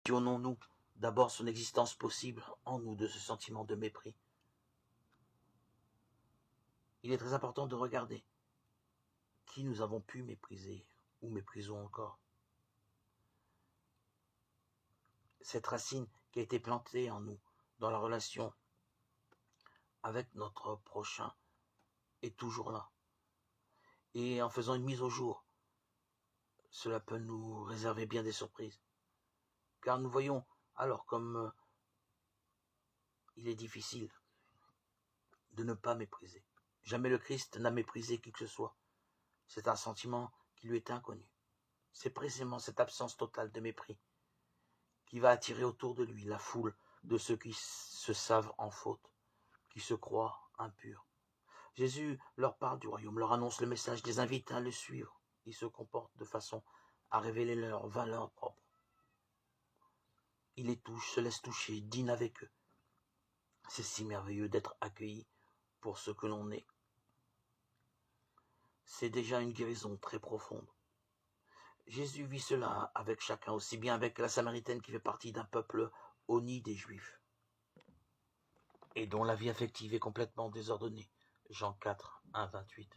Questionnons-nous d'abord son existence possible en nous de ce sentiment de mépris. Il est très important de regarder qui nous avons pu mépriser ou méprisons encore. Cette racine qui a été plantée en nous dans la relation avec notre prochain est toujours là. Et en faisant une mise au jour, cela peut nous réserver bien des surprises. Car nous voyons alors comme il est difficile de ne pas mépriser. Jamais le Christ n'a méprisé qui que ce soit. C'est un sentiment qui lui est inconnu. C'est précisément cette absence totale de mépris qui va attirer autour de lui la foule de ceux qui se savent en faute, qui se croient impurs. Jésus leur parle du royaume, leur annonce le message, les invite à le suivre. Il se comporte de façon à révéler leur valeur propre. Il les touche, se laisse toucher, dîne avec eux. C'est si merveilleux d'être accueilli pour ce que l'on est. C'est déjà une guérison très profonde. Jésus vit cela avec chacun, aussi bien avec la Samaritaine qui fait partie d'un peuple honni des Juifs et dont la vie affective est complètement désordonnée, Jean 4, 1, 28,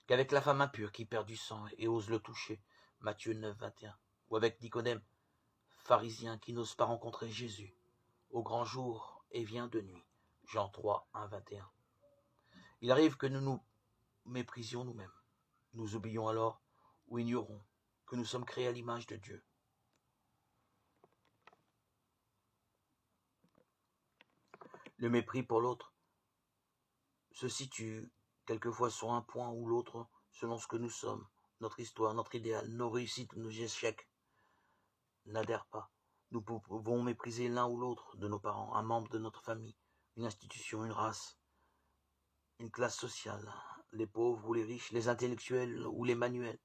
qu'avec la femme impure qui perd du sang et ose le toucher, Matthieu 9, 21, ou avec Nicodème, pharisien qui n'ose pas rencontrer Jésus, au grand jour et vient de nuit, Jean 3, 1, 21. Il arrive que nous nous méprisions nous-mêmes. Nous oublions alors ou ignorons que nous sommes créés à l'image de Dieu. Le mépris pour l'autre se situe quelquefois sur un point ou l'autre selon ce que nous sommes, notre histoire, notre idéal, nos réussites ou nos échecs n'adhèrent pas. Nous pouvons mépriser l'un ou l'autre de nos parents, un membre de notre famille, une institution, une race, une classe sociale, les pauvres ou les riches, les intellectuels ou les manuels,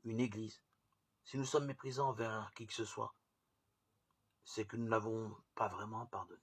une église. Si nous sommes méprisants envers qui que ce soit, c'est que nous n'avons pas vraiment pardonné.